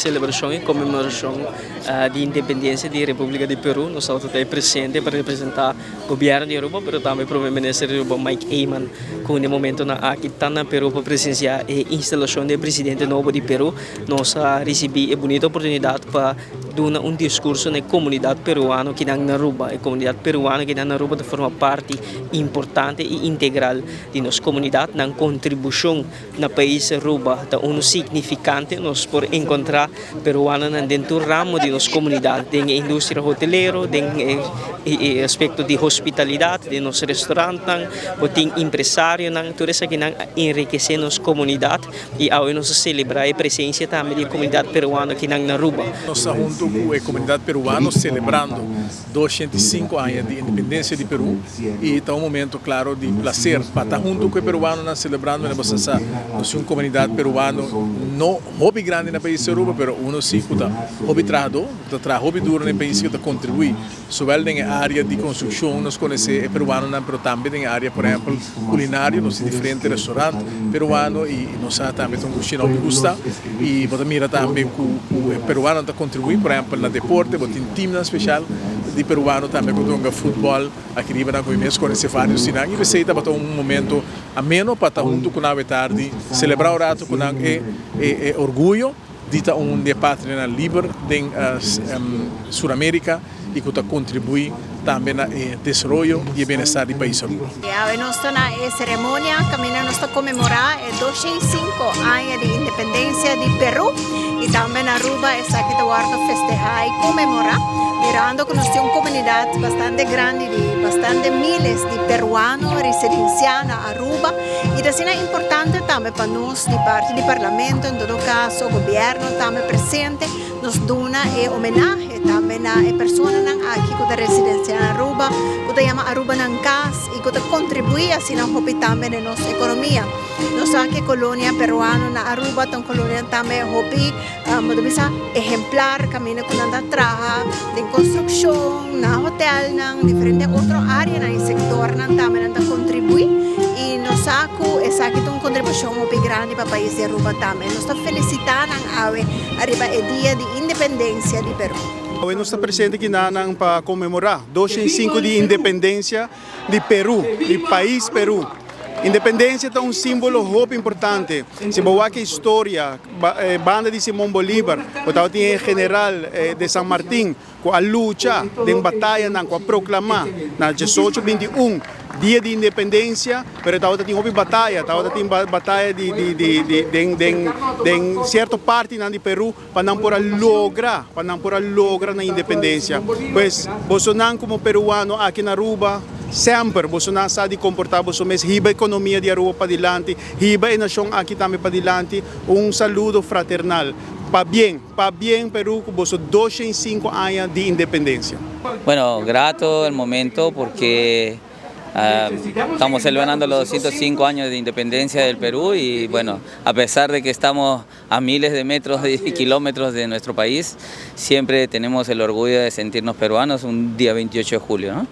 Celebração e comemoração de independência da República de Peru. Nós estamos aqui presentes para representar o governo de Aruba, mas também para o primeiro-ministro de Aruba, Mike Eyman, que no momento aqui está na Peru para presenciar a instalação do presidente novo de Peru. Nós recebemos a bonita oportunidade para dar um discurso na comunidade peruana que está na Aruba. A comunidade peruana que está na Aruba forma parte importante e integral de nossa comunidade, na contribuição no país Aruba, significante nós por encontrar peruanos dentro do ramo de nossa comunidade, da indústria hoteleira, do aspecto de hospitalidade, de nosso restaurante, tem empresário, tudo isso que enriquece nossa comunidade e ao nós celebrar a presença também da comunidade peruana aqui na Aruba. Nós estamos junto com a comunidade peruana celebrando 205 anos de independência de Peru e está um momento claro de prazer para estar junto com o peruano celebrando nós uma comunidade peruana não hobby grande no país Aruba, mas uno sim que hobby trado, hobby duro no país que contribui, sobre na área de construção, nós conhecemos peruano, mas também na área, por exemplo, culinária, nós temos diferentes restaurantes peruanos e nós também temos cozinha que gosta e você mira também que o peruano está contribuindo, por exemplo, no deporte, você tem um time especial de peruano também que joga futebol, aqui na Coimês, conhece vários sinais e você está um momento ameno para estar junto com a tarde, celebrar o rato com orgulho de estar de pátria livre em Sul-América e que contribui também no desenvolvimento e bem-estar do país. Nós estamos na cerimônia, nós estamos comemorar 205 anos de independência de Peru e também na Aruba está aqui para festejar e comemorar, mirando que nós temos uma comunidade bastante grande, de bastante miles de peruanos residenciando na Aruba e assim é importante também para nós, de parte do parlamento, em todo caso, o governo também presente, nos dá homenagem também a pessoas aqui que residência na Aruba, que chama Aruba na casa e que contribui assim também na nossa economia. Nós aqui colônia peruana na Aruba, uma colônia também hobby, exemplar, caminho que anda trabalha em construção, na hotel, na diferentes outras áreas no setor, também anda contribui e nós aqui uma contribuição muito grande para o país de Aruba também. Nós estamos felicitando arriba o dia de independência de Peru. Hoje nós estamos presentes aqui para comemorar 205 de independência de Peru, do país Peru. Independência é um símbolo muito importante. Se você a história, banda de Simão Bolívar, o tinha general de San Martín, com a luta, de batalha, com a proclamar, na 1821, dia de independência, mas tinha uma batalha, de certa parte de Peru para não lograr a independência. Pois, Bolsonaro como peruano aqui na Aruba, sempre Bolsonaro sabe comportar Bolsonaro, hiba a economia de Aruba para diante, hiba a nação aqui também para diante, um saludo fraternal. Para bien Perú, con 205 años de independencia. Bueno, grato el momento porque estamos celebrando los 205 años de independencia del Perú y bueno, a pesar de que estamos a miles de metros y kilómetros de nuestro país, siempre tenemos el orgullo de sentirnos peruanos un día 28 de julio, ¿no?